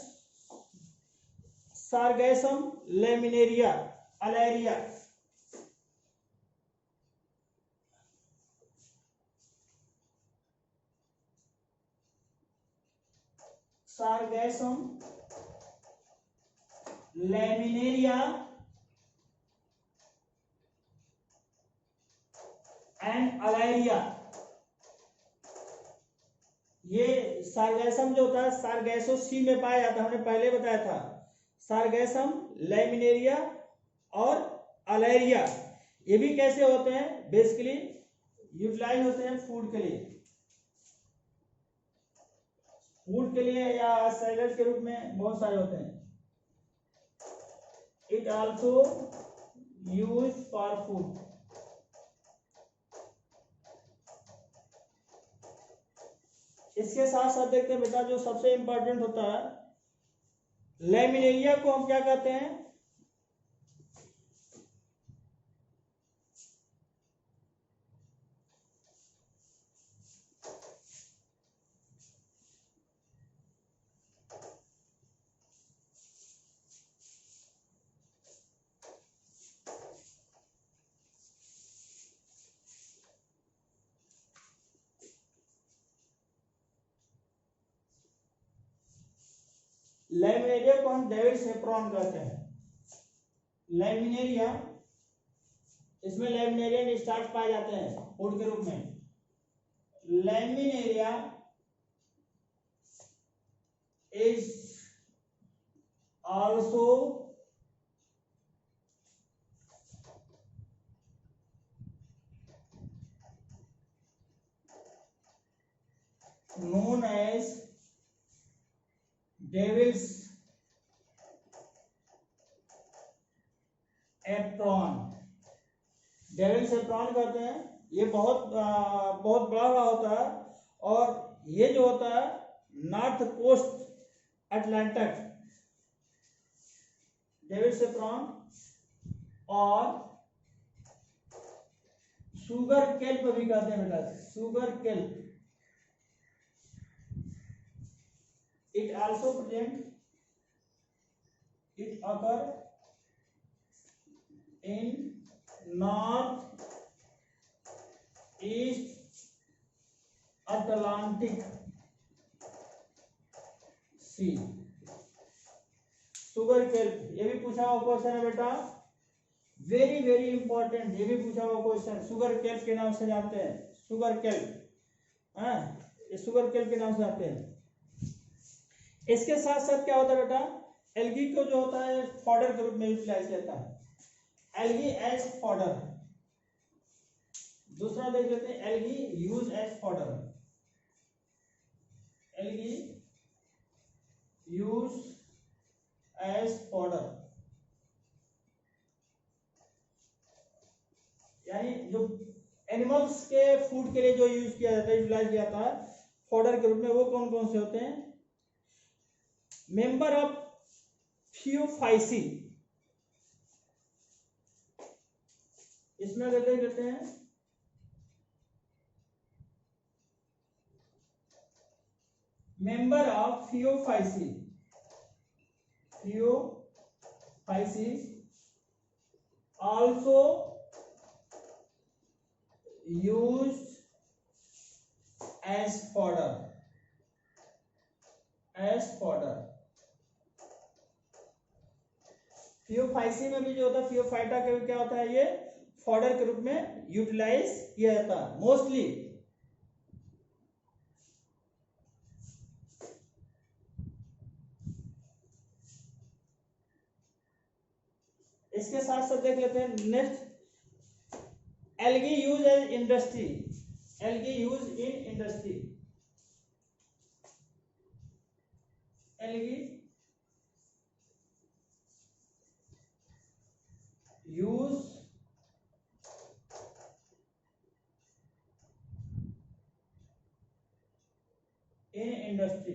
sargassum laminaria alaria. Sargassum laminaria and alaria. ये सारगैसम जो होता है सारगैसो सी में पाया जाता है, हमने पहले बताया था। सारगैसम लेमिनेरिया और अलेरिया ये भी कैसे होते हैं, बेसिकली यूटिलाइज होते हैं फूड के लिए, फूड के लिए या सैलड के रूप में बहुत सारे होते हैं। It also use for food. इसके साथ साथ देखते हैं बेटा जो सबसे इंपॉर्टेंट होता है, लेमिनेरिया को हम क्या कहते हैं, लेमिनेरिया को हम डेविड सेफ्रॉन कहते हैं। लेमिनेरिया, इसमें लेमिनेरियन स्टार्च पाए जाते हैं फूड के रूप में। Laminaria is also known as devil's apron. Devil's apron कहते हैं। ये बहुत बहुत बड़ा होता है और ये जो होता है north coast Atlantic. Devil's apron और सुगर केल्प भी कहते हैं बेटा, sugar kelp. It also present, it occur in north east Atlantic Sea। Sugar kelp ये भी पूछा हुआ क्वेश्चन है बेटा, वेरी वेरी इंपॉर्टेंट। ये भी पूछा हुआ क्वेश्चन, सुगर केल्प के नाम से जानते हैं, सुगर केल्प। ये सुगर केल्प के नाम से जानते हैं। इसके साथ साथ क्या होता है बेटा, एल्गी को जो होता है फॉडर के रूप में यूटिलाइज किया जाता है, एल्गी एज फॉडर। दूसरा देख लेते हैं, algae use as fodder. Algae use as fodder, यानी जो एनिमल्स के फूड के लिए जो यूज किया जाता है, यूटिलाइज किया जाता है फॉडर के रूप में, वो कौन कौन से होते हैं, मेंबर ऑफ थियोफाइसी। इसमें कहते हैं member of phaeophyceae. Phaeophyceae also used as fodder, as fodder. Phaeophyceae में भी जो होता है, थियोफाइटा का भी क्या होता है, ये फॉडर के रूप में यूटिलाइज किया जाता है मोस्टली। इसके साथ साथ देख लेते हैं next, algae use as industry. Algae use in industry, algae use in industry.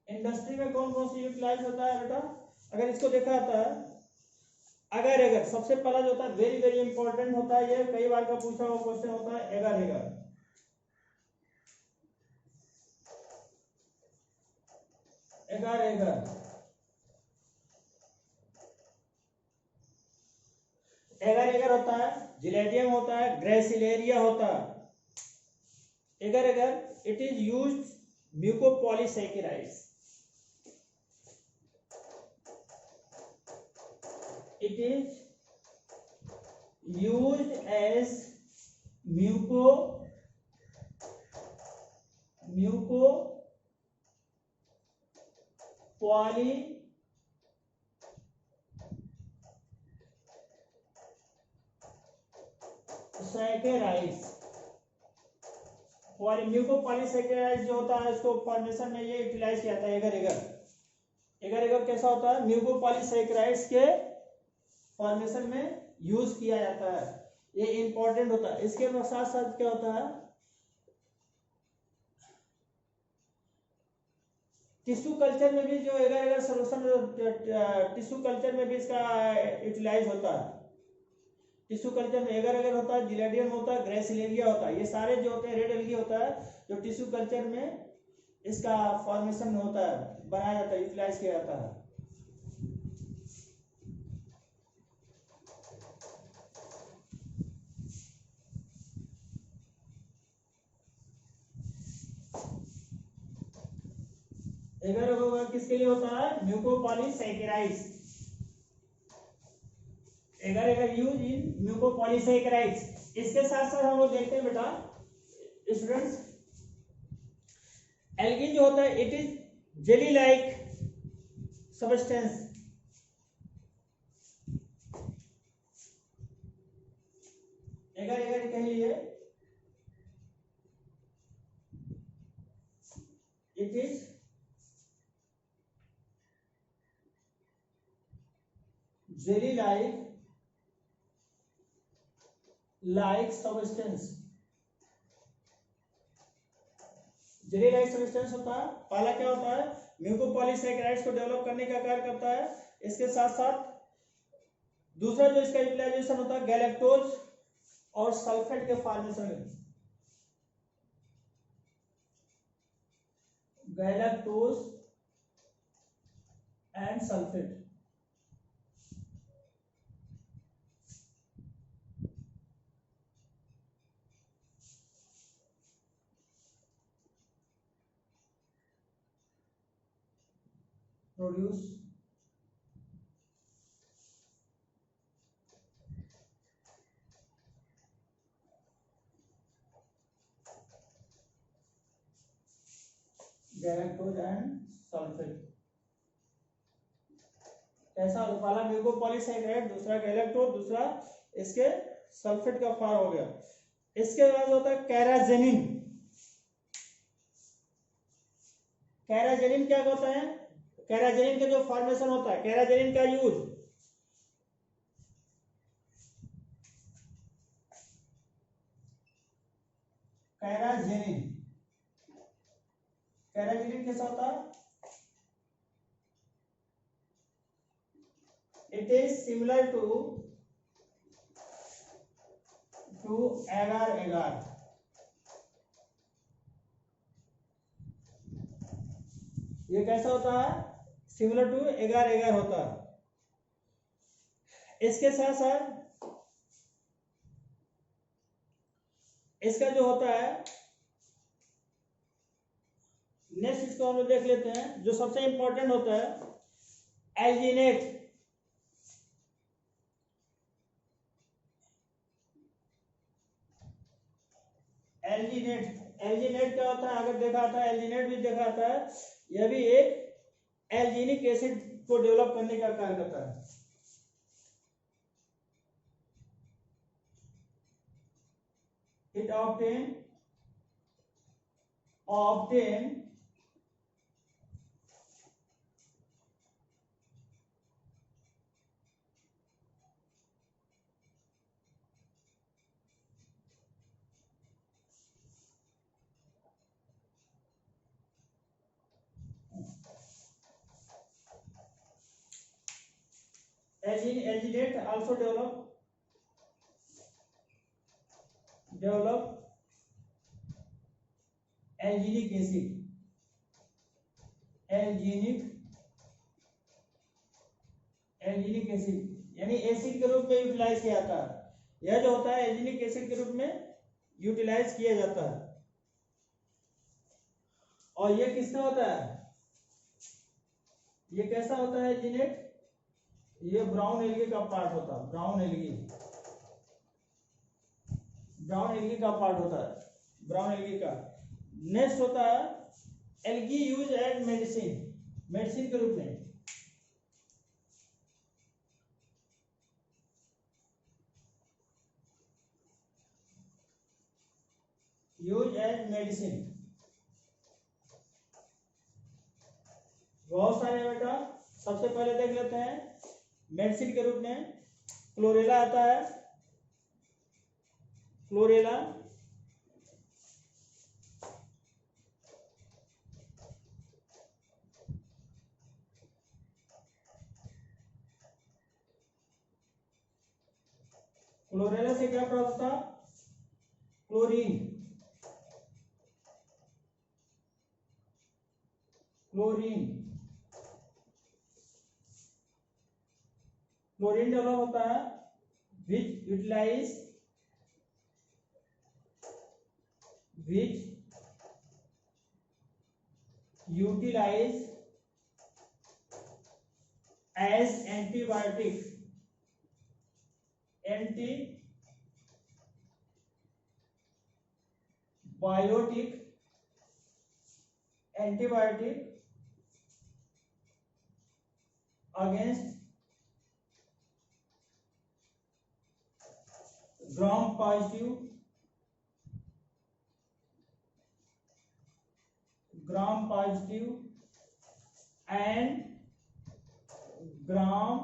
Industry में कौन कौन सी यूटिलाइज होता है बेटा? अगर इसको देखा जाता है, अगर सबसे पहला जो होता है वेरी वेरी इंपॉर्टेंट होता है, ये कई बार का पूछा हुआ क्वेश्चन होता है, एगर एगर एगर होता है, जिलेडियम होता है, ग्रेसिलेरिया होता है। Agar it is used mucopolysaccharides, it is used as mucopolysaccharides जो होता है इसको फॉर्मेशन में ये यूटिलाइज किया जाता है। एगर कैसा होता है? म्यूकोपॉलीसैकेराइड्स के फॉर्मेशन में यूज किया जाता है, ये इंपॉर्टेंट होता है। इसके साथ साथ क्या होता है, टिश्यू कल्चर में भी जो एगर सोल्यूशन, टिश्यू कल्चर में भी इसका यूटिलाइज होता है। टिश्यू कल्चर में एगर होता है, जिलेडियम होता है, ग्रेसिलेरिया होता है, ये सारे जो होते हैं रेड एल्गी होता है जो टिश्यू कल्चर में इसका फॉर्मेशन होता है, बनाया जाता है, यूटिलाइज किया जाता है। एगर किसके लिए होता है? Mucopolysaccharides. Agar use in mucopolysaccharides. इसके साथ साथ हम लोग देखते हैं बेटा स्टूडेंट्स, एल्गिन जो होता है it is jelly like substance. Agar कह लिए it is jelly like substance. Jelly like substance होता है। पहला क्या होता है? म्यूकोपॉलीसैकेराइड्स को डेवलप करने का कार्य करता है। इसके साथ साथ दूसरा जो इसका यूटिलाइजेशन होता है गैलेक्टोज और सल्फेट के फॉर्मेशन में। Galactose and sulphate, produce galactose and sulphate. कैसा? पहला म्यूकोपॉलीसैकेराइड, दूसरा गैलेक्टोज, दूसरा इसके सल्फेट का फॉर्म हो गया। इसके बाद होता है कैराजेनिन। कैराजेनिन क्या होता है? कैराजेनिन का जो फॉर्मेशन होता है, कैराजेनिन का यूज कैराजेनिन कैसा होता है? इट इज सिमिलर टू एगार। ये कैसा होता है? सिमिलर टू एगार होता है। इसके साथ साथ इसका जो होता है नेक्स्ट, इसको हम लोग देख लेते हैं। जो सबसे इंपॉर्टेंट होता है एल्जीनेट। एल्जीनेट क्या होता है? अगर देखा था एल्जीनेट भी देखा था, यह भी एक एल्जीनिक एसिड को डेवलप करने का कार्य करता है। It obtain alginate also develop alginic acid यानी एसिड के रूप में यूटिलाइज किया जाता है। यह जो होता है एल्जिनिक एसिड के रूप में यूटिलाइज किया जाता है। और ये किसका होता है, ये कैसा होता है एल्जिनेट, ये ब्राउन एल्गी का पार्ट होता है। ब्राउन एल्गी का पार्ट होता है, ब्राउन एल्गी का। नेक्स्ट होता है एल्गी यूज एज मेडिसिन के रूप में। यूज एज मेडिसिन बहुत सारे बेटा। सबसे पहले देख लेते हैं मेडिसिन के रूप में क्लोरेला आता है। क्लोरेला से क्या प्राप्त होता, क्लोरीन डेवलप होता है which utilize as antibiotic against gram positive and gram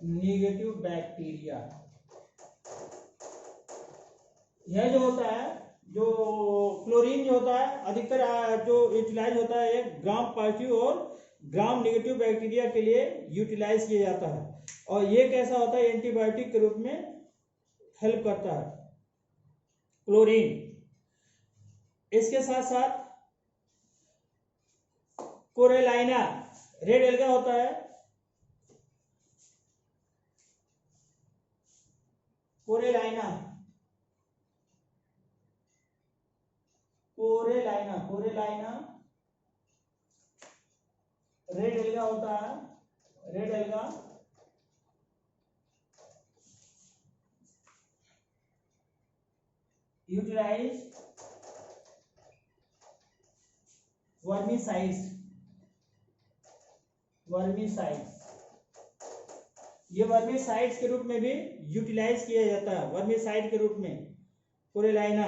negative bacteria. यह जो होता है, जो क्लोरीन जो होता है अधिकतर जो यूटिलाइज होता है एक ग्राम पॉजिटिव और ग्राम नेगेटिव बैक्टीरिया के लिए यूटिलाइज किया जाता है। और ये कैसा होता है, एंटीबायोटिक के रूप में हेल्प करता है क्लोरीन। इसके साथ साथ कोरेलाइना रेड एल्गा होता है। कोरेलाइना रेड एल्गा होता है। Red alga utilize vermicides. ये वर्मीसाइड्स के रूप में भी यूटिलाइज किया जाता है, वर्मीसाइड के रूप में कोरेलाइना।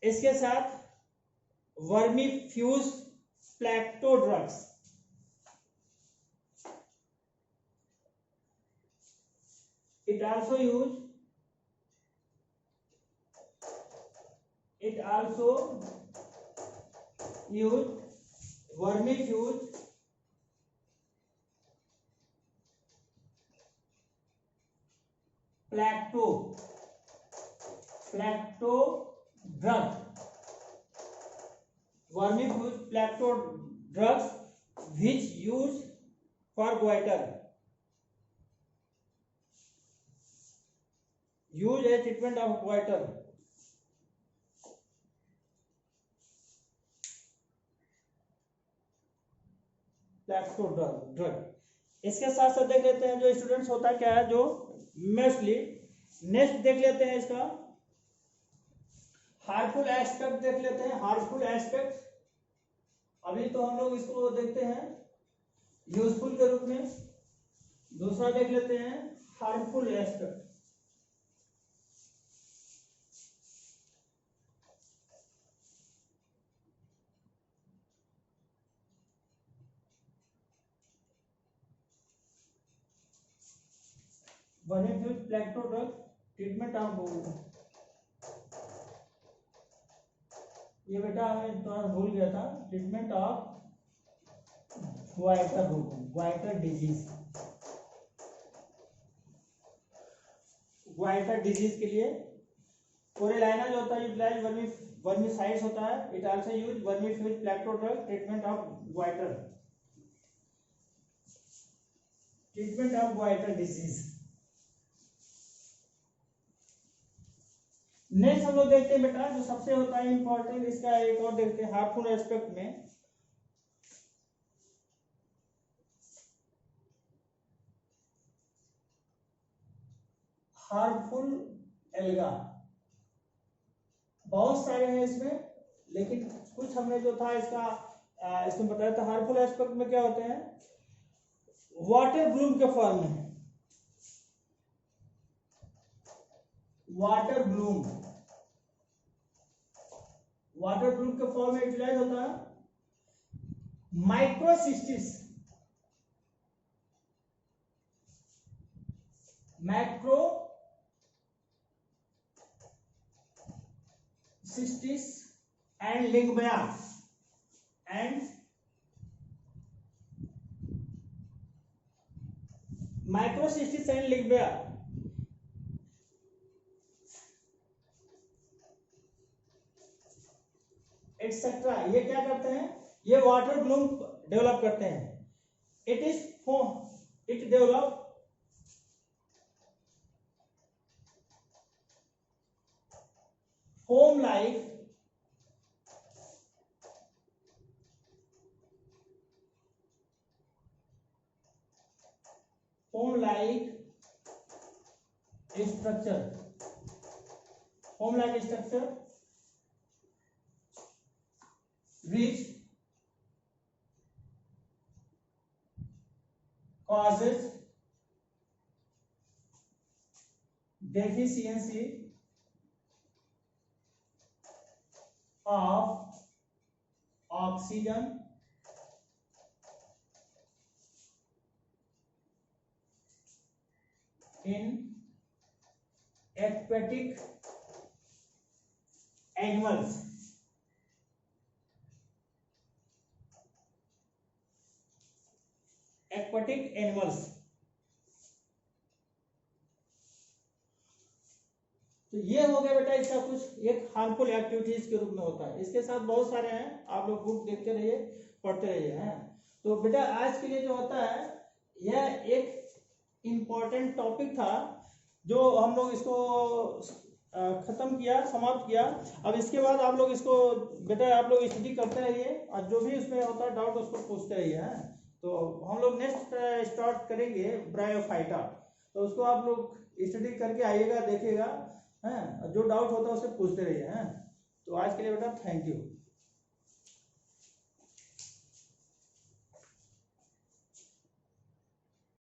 इसके साथ vermifuge plecto drugs, it also use vermifuge plecto drug, vermifuge plecto drugs which use for goiter, use as treatment of goiter। Plecto drug. इसके साथ साथ देख लेते हैं जो स्टूडेंट्स होता है क्या है, जो मोस्टली नेक्स्ट देख लेते हैं इसका हार्मफुल एस्पेक्ट देख लेते हैं। हार्मफुल एस्पेक्ट अभी तो हम लोग इसको देखते हैं यूजफुल के रूप में। दूसरा देख लेते हैं harmful aspect. Vermifuge plecto drug treatment of, ये बेटा हमें थोड़ा भूल गया था, ट्रीटमेंट ऑफ ग्वाइटर रोग, ग्वाइटर डिजीज। ग्वाइटर डिजीज के लिए कोरेलाइना जो होता है यूटिलाइज वर्मीसाइड्स होता है। It also use vermifuge plecto drug treatment of goitre, treatment of goitre disease. Next हम लोग देखते हैं बेटा जो सबसे होता है इंपॉर्टेंट, इसका एक और देखते हैं हार्मफुल एस्पेक्ट में। हार्मफुल एल्गा बहुत सारे हैं इसमें, लेकिन कुछ हमने जो था इसका इसमें बताया था। हार्मफुल एस्पेक्ट में क्या होते हैं, वाटर ब्लूम के फॉर्म में, वाटर ब्लूम, वाटर ब्लूम के फॉर्म में यूटिलाइज होता है। Microcystis, macrocystis and lyngbya and microcystis and lyngbya etcetera, ये क्या करते हैं, ये वाटर ब्लूम डेवलप करते हैं। It develop foam like structure, foam like structure which causes deficiency of oxygen in aquatic animals, aquatic animals। तो ये हो गया बेटा इसका कुछ एक हार्मफुल एक्टिविटीज के रूप में होता है। इसके साथ बहुत सारे हैं, आप लोग बुक देखते रहिए, पढ़ते रहिए हैं। तो बेटा आज के लिए जो होता है यह एक इम्पोर्टेंट टॉपिक था जो हम लोग इसको खत्म किया, समाप्त किया। अब इसके बाद आप लोग इसको बेटा आप लोग स्टडी करते रहिए और जो भी उसमें होता है डाउट उसको पूछते रहिए हैं। तो हम लोग नेक्स्ट स्टार्ट करेंगे ब्रायोफाइटा, तो उसको आप लोग स्टडी करके आइएगा, देखिएगा हैं, जो डाउट होता है उससे पूछते रहिए हैं। तो आज के लिए बेटा थैंक यू।